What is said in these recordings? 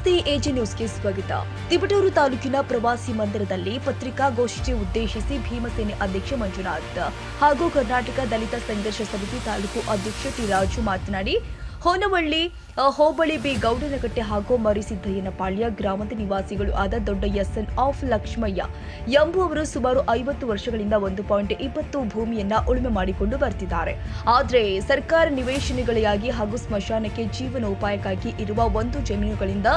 ನಮಸ್ತೆ ಎಜೆ ನ್ಯೂಸ್ಗೆ ಸ್ವಾಗತ. ತಿಪಟೂರು ತಾಲೂಕಿನ ಪ್ರವಾಸಿ ಮಂದಿರದಲ್ಲಿ ಪತ್ರಿಕಾಗೋಷ್ಠಿ ಉದ್ದೇಶಿಸಿ ಭೀಮಸೇನೆ ಅಧ್ಯಕ್ಷ ಮಂಜುನಾಥ್ ಹಾಗೂ ಕರ್ನಾಟಕ ದಲಿತ ಸಂಘರ್ಷ ಸಮಿತಿ ತಾಲೂಕು ಅಧ್ಯಕ್ಷ ಟಿ ರಾಜು ಮಾತನಾಡಿ, ಹೊನ್ನವಳ್ಳಿ ಹೋಬಳಿ ಬಿ ಗೌಡನಕಟ್ಟೆ ಹಾಗೂ ಮರಿಸಿದ್ದಯ್ಯನಪಾಳ್ಯ ಗ್ರಾಮದ ನಿವಾಸಿಗಳು ಆದ ದೊಡ್ಡ ಎಸ್ಎನ್ ಆಫ್ ಲಕ್ಷ್ಮಯ್ಯ ಎಂಬುವವರು ಸುಮಾರು 50 ವರ್ಷಗಳಿಂದ 1.20 ಭೂಮಿಯನ್ನ ಉಳುಮೆ ಮಾಡಿಕೊಂಡು ಬರ್ತಿದ್ದಾರೆ. ಆದರೆ ಸರ್ಕಾರ ನಿವೇಶನಗಳಿಗಾಗಿ ಹಾಗೂ ಸ್ಮಶಾನಕ್ಕೆ ಜೀವನೋಪಾಯಕ್ಕಾಗಿ ಇರುವ ಒಂದು ಜಮೀನುಗಳಿಂದ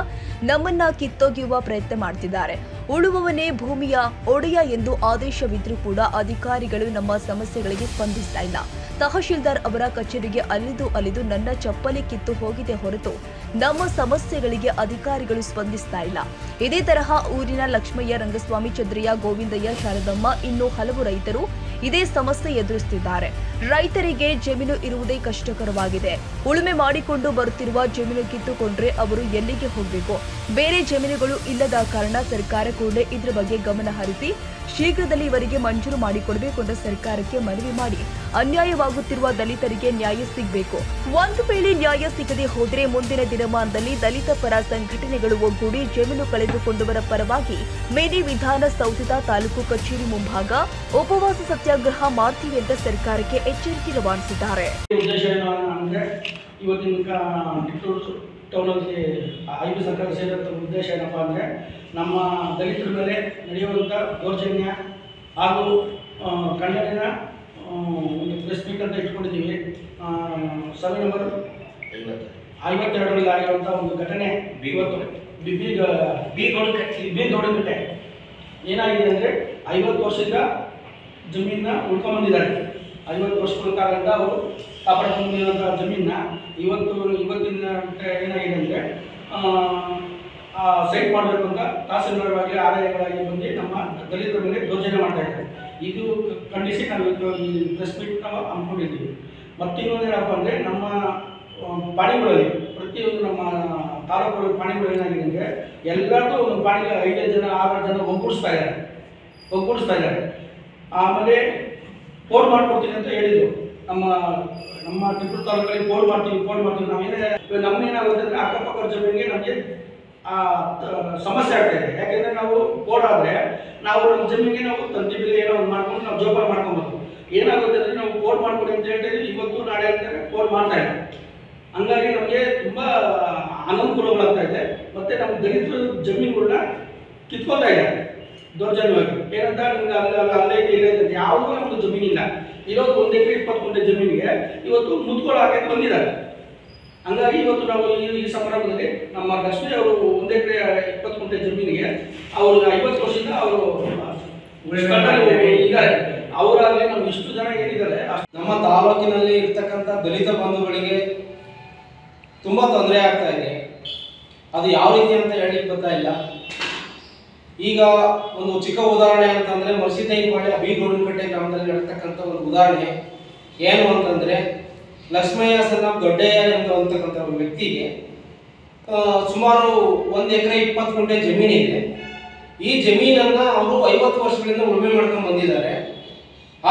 ನಮ್ಮನ್ನ ಕಿತ್ತೊಗೆಯುವ ಪ್ರಯತ್ನ ಮಾಡ್ತಿದ್ದಾರೆ. ಉಳುವವನೇ ಭೂಮಿಯ ಒಡೆಯ ಎಂದು ಆದೇಶವಿದ್ರೂ ಕೂಡ ಅಧಿಕಾರಿಗಳು ನಮ್ಮ ಸಮಸ್ಯೆಗಳಿಗೆ ಸ್ಪಂದಿಸ್ತಾ ಇಲ್ಲ. ತಹಶೀಲ್ದಾರ್ ಅವರ ಕಚೇರಿಗೆ ಅಲಿದು ನನ್ನ ಚಪ್ಪಲಿ ಕಿತ್ತು ಹೋಗಿದೆ ಹೊರತು ನಮ್ಮ ಸಮಸ್ಯೆಗಳಿಗೆ ಅಧಿಕಾರಿಗಳು ಸ್ಪಂದಿಸ್ತಾ ಇಲ್ಲ. ಇದೇ ತರಹ ಊರಿನ ಲಕ್ಷ್ಮಯ್ಯ, ರಂಗಸ್ವಾಮಿ, ಚಂದ್ರಯ್ಯ, ಗೋವಿಂದಯ್ಯ, ಶಾರದಮ್ಮ ಇನ್ನೂ ಹಲವು ರೈತರು ಇದೇ ಸಮಸ್ಯೆ ಎದುರಿಸುತ್ತಿದ್ದಾರೆ. ರೈತರಿಗೆ ಜಮೀನು ಇರುವುದೇ ಕಷ್ಟಕರವಾಗಿದೆ. ಉಳುಮೆ ಮಾಡಿಕೊಂಡು ಬರುತ್ತಿರುವ ಜಮೀನು ಕಿತ್ತುಕೊಂಡ್ರೆ ಅವರು ಎಲ್ಲಿಗೆ ಹೋಗಬೇಕು? ಬೇರೆ ಜಮೀನುಗಳು ಇಲ್ಲದ ಕಾರಣ ಸರ್ಕಾರ ಕೂಡಲೇ ಇದರ ಬಗ್ಗೆ ಗಮನ ಹರಿಸಿ ಶೀಘ್ರದಲ್ಲಿ ಇವರಿಗೆ ಮಂಜೂರು ಮಾಡಿಕೊಡಬೇಕು ಎಂದು ಸರ್ಕಾರಕ್ಕೆ ಮನವಿ ಮಾಡಿ, ಅನ್ಯಾಯವಾಗುತ್ತಿರುವ ದಲಿತರಿಗೆ ನ್ಯಾಯ ಸಿಗಬೇಕು. ಒಂದು ವೇಳೆ ನ್ಯಾಯ ಸಿಗದೆ ಹೋದರೆ ಮುಂದಿನ ದಿನಮಾನದಲ್ಲಿ ದಲಿತ ಪರ ಸಂಘಟನೆಗಳು ಒಗ್ಗೂಡಿ ಜಮೀನು ಕಳೆದುಕೊಂಡವರ ಪರವಾಗಿ ಮೇಡಿ ವಿಧಾನಸೌಧದ ತಾಲೂಕು ಕಚೇರಿ ಮುಂಭಾಗ ಉಪವಾಸ ಸತ್ಯಾಗ್ರಹ ಮಾಡ್ತೀವಿ ಅಂತ ಸರ್ಕಾರಕ್ಕೆ ಎಚ್ಚರಿಕೆ ರವಾನಿಸಿದ್ದಾರೆ. ಟೌನಲ್ಲಿ ಐದು ಸರ್ಕಾರ ಸೇರಿದಂಥ ಉದ್ದೇಶ ಏನಪ್ಪ ಅಂದರೆ, ನಮ್ಮ ದಲಿತರ ಮೇಲೆ ನಡೆಯುವಂಥ ದೌರ್ಜನ್ಯ ಹಾಗೂ ಖಂಡನೆಯ ಒಂದು ಪ್ರೆಸ್ ಮೀಟ್ ಅಂತ ಇಟ್ಕೊಂಡಿದ್ದೀವಿ. ಸರ್ವೆ ನಂಬರ್ 52ರಲ್ಲಿ ಆಗಿರುವಂಥ ಒಂದು ಘಟನೆ ಇವತ್ತು ಬಿ ಗೌಡನಕಟ್ಟೆ ಏನಾಗಿದೆ ಅಂದರೆ, 50 ವರ್ಷದಿಂದ ಜಮೀನನ್ನ ಉಳ್ಕೊಂಡ್ಬಂದಿದ್ದಾರೆ. 50 ವರ್ಷಗಳ ಕಾಲದಿಂದ ಅವರು ಕಾಪಾಡ್ಕೊಂಡಿರುವಂಥ ಜಮೀನನ್ನ ಇವತ್ತಿನ ಏನಾಗಿದೆ ಅಂದರೆ, ಸೈಟ್ ಮಾಡಬೇಕು ಅಂತ ತಹಸೀಲ್ದಾರವಾಗಿ ಆದಾಯಗಳಾಗಿ ಬಂದು ನಮ್ಮ ದಲಿತರ ಮೇಲೆ ದೌರ್ಜನ್ಯ ಮಾಡ್ತಾ ಇದ್ದಾರೆ. ಇದು ಖಂಡಿಸಿ ನಾವು ಇವತ್ತು ಈ ಪ್ರೆಸ್ ಮೀಟ್ ನಾವು ಹಮ್ಮಿಕೊಂಡಿದ್ದೀವಿ. ಮತ್ತಿನ್ನೊಂದು ಏನಪ್ಪ ಅಂದರೆ, ನಮ್ಮ ಪಾಣಿಗಳಲ್ಲಿ ಪ್ರತಿಯೊಂದು ನಮ್ಮ ತಾಲೂಕು ಪಾಣಿಗಳು ಏನಾಗಿದೆ ಅಂದರೆ, ಎಲ್ಲರಿಗೂ ಒಂದು ಪಾಣಿಗೆ 5 ಜನ 6 ಜನ ಒಗ್ಗೂಡಿಸ್ತಾ ಇದ್ದಾರೆ. ಆಮೇಲೆ ಫೋನ್ ಮಾಡ್ಕೊಡ್ತೀನಿ ಅಂತ ಹೇಳಿದರು. ನಮ್ಮ ತಿಪಟೂರು ತಾಲೂಕಲ್ಲಿ ಫೋನ್ ಮಾಡ್ತೀವಿ ನಮ್ಮೇನಾಗುತ್ತೆ ಅಂದರೆ, ಅಕ್ಕಪಕ್ಕ ಜಮೀನಿಗೆ ನಮಗೆ ಸಮಸ್ಯೆ ಆಗ್ತಾಯಿದೆ. ಯಾಕೆಂದರೆ ನಾವು ಫೋನ್ ಆದರೆ ನಾವು ನಮ್ಮ ಜಮೀನಿಗೆ ನಾವು ತಂತಿ ಬಿಲ್ ಏನೋ ಒಂದು ಮಾಡ್ಕೊಂಡು ನಾವು ಜೋಪಾನ ಮಾಡ್ಕೊಬೋದು. ಏನಾಗುತ್ತೆ ಅಂದರೆ, ನಾವು ಫೋನ್ ಮಾಡ್ಕೊಡಿ ಅಂತ ಹೇಳಿದ್ರೆ ಇವತ್ತು ನಾಳೆ ಅಂತಾರೆ ಫೋನ್ ಮಾಡ್ತಾ ಇಲ್ಲ. ಹಂಗಾಗಿ ನಮಗೆ ತುಂಬ ಅನುಕೂಲಗಳಾಗ್ತಾ ಇದೆ. ಮತ್ತು ನಮ್ಮ ದಲಿತರ ಜಮೀನುಗಳನ್ನ ಕಿತ್ಕೊತಾ ಇದ್ದಾರೆ ದೌರ್ಜನ್ಯವಾಗಿ. ಏನಂತ ಅಲ್ಲೇ ಇಲ್ಲ ಯಾವುದೂ ನಮ್ಮದು ಜಮೀನಿಲ್ಲ. ಇರೋದು 1 ಎಕರೆ 20 ಗುಂಟೆ ಜಮೀನಿಗೆ ಇವತ್ತು ಮುತ್ಕೊಳ್ಳೋ ಹಾಕಿ ಬಂದಿದ್ದಾರೆ. ಹಂಗಾಗಿ ಇವತ್ತು ನಾವು ಈ ಸಂದರ್ಭದಲ್ಲಿ ನಮ್ಮ ಲಕ್ಷ್ಮಿ ಅವರು 1 ಎಕರೆ 20 ಗುಂಟೆ ಜಮೀನಿಗೆ ಅವರು 50 ವರ್ಷದಿಂದ ಅವರು ಇದ್ದಾರೆ. ಅವರಾಗಲಿ ನಾವು ಇಷ್ಟು ಜನ ಏನಿದ್ದಾರೆ, ನಮ್ಮ ತಾಲೂಕಿನಲ್ಲಿ ಇರ್ತಕ್ಕಂಥ ದಲಿತ ಬಂಧುಗಳಿಗೆ ತುಂಬ ತೊಂದರೆ ಆಗ್ತಾ ಇದೆ. ಅದು ಯಾವ ರೀತಿ ಅಂತ ಹೇಳಲಿಕ್ಕೆ ಬರ್ತಾ ಇಲ್ಲ. ಈಗ ಒಂದು ಚಿಕ್ಕ ಉದಾಹರಣೆ ಅಂತಂದರೆ, ಮರಿಸಿದ್ದಯ್ಯನಪಾಳ್ಯ ಬಿ ಗೌಡನಕಟ್ಟೆ ಗ್ರಾಮದಲ್ಲಿ ನಡೆತಕ್ಕಂಥ ಒಂದು ಉದಾಹರಣೆ ಏನು ಅಂತಂದರೆ, ಲಕ್ಷ್ಮಯ್ಯ ಸಣ್ಣ ದೊಡ್ಡಯ್ಯ ಅಂತಕ್ಕಂಥ ಒಂದು ವ್ಯಕ್ತಿಗೆ ಸುಮಾರು 1 ಎಕರೆ 20 ಗುಂಟೆ ಜಮೀನಿದೆ. ಈ ಜಮೀನನ್ನು ಅವರು 50 ವರ್ಷಗಳಿಂದ ಉಳುಮೆ ಮಾಡ್ಕೊಂಡು ಬಂದಿದ್ದಾರೆ.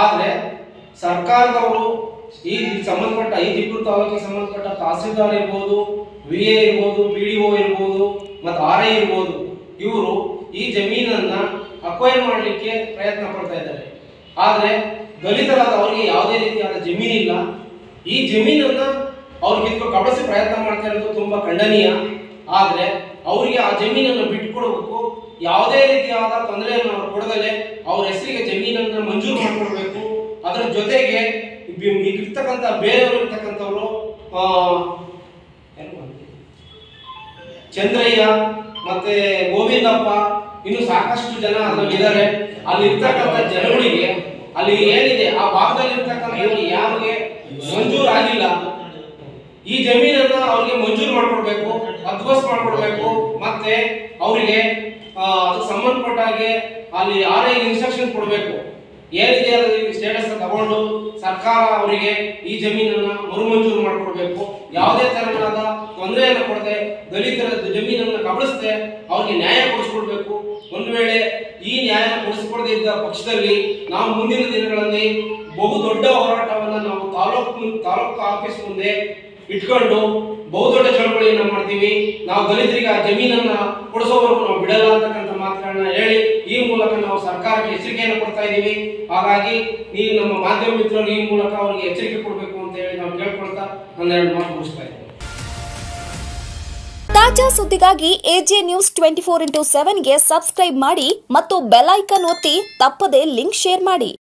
ಆದರೆ ಸರ್ಕಾರದವರು ಈ ಸಂಬಂಧಪಟ್ಟ ಈ ತಿಪಟೂರು ತಾಲೂಕಿಗೆ ಸಂಬಂಧಪಟ್ಟ ತಹಸೀಲ್ದಾರ್ ಇರ್ಬೋದು, VA ಇರ್ಬೋದು, PDO ಇರ್ಬೋದು ಮತ್ತು RI ಇರ್ಬೋದು, ಇವರು ಈ ಜಮೀನನ್ನು ಅಕ್ವೈರ್ ಮಾಡಲಿಕ್ಕೆ ಪ್ರಯತ್ನ ಪಡ್ತಾ ಇದ್ದಾರೆ. ಆದರೆ ದಲಿತರಾದ ಅವರಿಗೆ ಯಾವುದೇ ರೀತಿಯಾದ ಜಮೀನಿಲ್ಲ. ಈ ಜಮೀನನ್ನು ಅವ್ರಿಗೆ ಕಬಳಿಸಿ ಪ್ರಯತ್ನ ಮಾಡ್ತಾ ಇರೋದು ತುಂಬ ಖಂಡನೀಯ. ಆದರೆ ಅವರಿಗೆ ಆ ಜಮೀನನ್ನು ಬಿಟ್ಟುಕೊಡಬೇಕು. ಯಾವುದೇ ರೀತಿಯಾದ ತೊಂದರೆಯನ್ನು ಅವ್ರು ಕೊಡದಲ್ಲೇ ಅವ್ರ ಹೆಸರಿಗೆ ಜಮೀನನ್ನು ಮಂಜೂರು ಮಾಡಿಕೊಡ್ಬೇಕು. ಅದರ ಜೊತೆಗೆ ಇರ್ತಕ್ಕಂಥ ಬೇರೆಯವರು ಇರ್ತಕ್ಕಂಥವ್ರು ಚಂದ್ರಯ್ಯ ಮತ್ತೆ ಗೋವಿಂದಪ್ಪ ಇನ್ನು ಸಾಕಷ್ಟು ಜನ ಅದರಲ್ಲಿದ್ದಾರೆ. ಅಲ್ಲಿ ಇರ್ತಕ್ಕಂಥ ಜನಗಳಿಗೆ ಅಲ್ಲಿ ಏನಿದೆ ಆ ಭಾಗದಲ್ಲಿ ಇರ್ತಕ್ಕಂಥ ಯಾರಿಗೆ ಮಂಜೂರು ಆಗಿಲ್ಲ, ಈ ಜಮೀನನ್ನ ಅವ್ರಿಗೆ ಮಂಜೂರು ಮಾಡ್ಕೊಡ್ಬೇಕು, ಅಧ್ವಸ್ ಮಾಡ್ಕೊಡ್ಬೇಕು. ಮತ್ತೆ ಅವರಿಗೆ ಅದಕ್ಕೆ ಸಂಬಂಧಪಟ್ಟ ಹಾಗೆ ಅಲ್ಲಿ RI ಇನ್ಸ್ಟ್ರಕ್ಷನ್ ಕೊಡಬೇಕು. ಏನಿದೆ ಅದರಲ್ಲಿ ಸ್ಟೇಟಸ್ ತಗೊಂಡು ಸರ್ಕಾರ ಅವರಿಗೆ ಈ ಜಮೀನನ್ನ ಮರುಮಂಜೂರು ಮಾಡಿಕೊಡ್ಬೇಕು. ಯಾವುದೇ ತರಹದ ತೊಂದರೆಯನ್ನು ಕೊಡದೆ ದಲಿತರ ಜಮೀನನ್ನು ಕಬಳಿಸದೆ ಅವ್ರಿಗೆ ನ್ಯಾಯ ಕೊಡಿಸ್ಕೊಡ್ಬೇಕು. ಒಂದು ವೇಳೆ ಈ ನ್ಯಾಯ ಕೊಡಿಸಿಕೊಡದೇ ಇದ್ದ ಪಕ್ಷದಲ್ಲಿ ನಾವು ಮುಂದಿನ ದಿನಗಳಲ್ಲಿ ಬಹು ದೊಡ್ಡ ಹೋರಾಟವನ್ನು ನಾವು ತಾಲೂಕು ಆಫೀಸ್ ಮುಂದೆ ಇಟ್ಕೊಂಡು ಬಹುದೊಡ್ಡ ಚಳವಳಿಯನ್ನು ಮಾಡ್ತೀವಿ. ನಾವು ದಲಿತರಿಗೆ ಆ ಜಮೀನನ್ನ ಕೊಡಿಸೋವರೆಗೂ ನಾವು ಬಿಡಲ್ಲ ಅಂತಕ್ಕಂಥ ಮಾತುಗಳನ್ನ ಹೇಳಿ ಈ ಮೂಲಕ ನಾವು ಸರ್ಕಾರಕ್ಕೆ ಎಚ್ಚರಿಕೆಯನ್ನು ಕೊಡ್ತಾ ಇದ್ದೀವಿ. ಹಾಗಾಗಿ ಈ ನಮ್ಮ ಮಾಧ್ಯಮ ಮಿತ್ರರು ಈ ಮೂಲಕ ಅವರಿಗೆ ಎಚ್ಚರಿಕೆ ಕೊಡಬೇಕು ಅಂತ ಹೇಳಿ ನಾವು ಕೇಳ್ಕೊಳ್ತಾ ನನ್ನ 2 ಮಾತು ಮುಗಿಸ್ತಾ ಇದ್ದೀವಿ. ತಾಜಾ ಸುದ್ದಿಗಾಗಿ ಎಜೆ ನ್ಯೂಸ್ 24x7 ಗೆ ಸಬ್ಸ್ಕ್ರೈಬ್ ಮಾಡಿ ಮತ್ತು ಬೆಲ್ ಐಕಾನ್ ಒತ್ತಿ ತಪ್ಪದೇ ಲಿಂಕ್ ಶೇರ್ ಮಾಡಿ.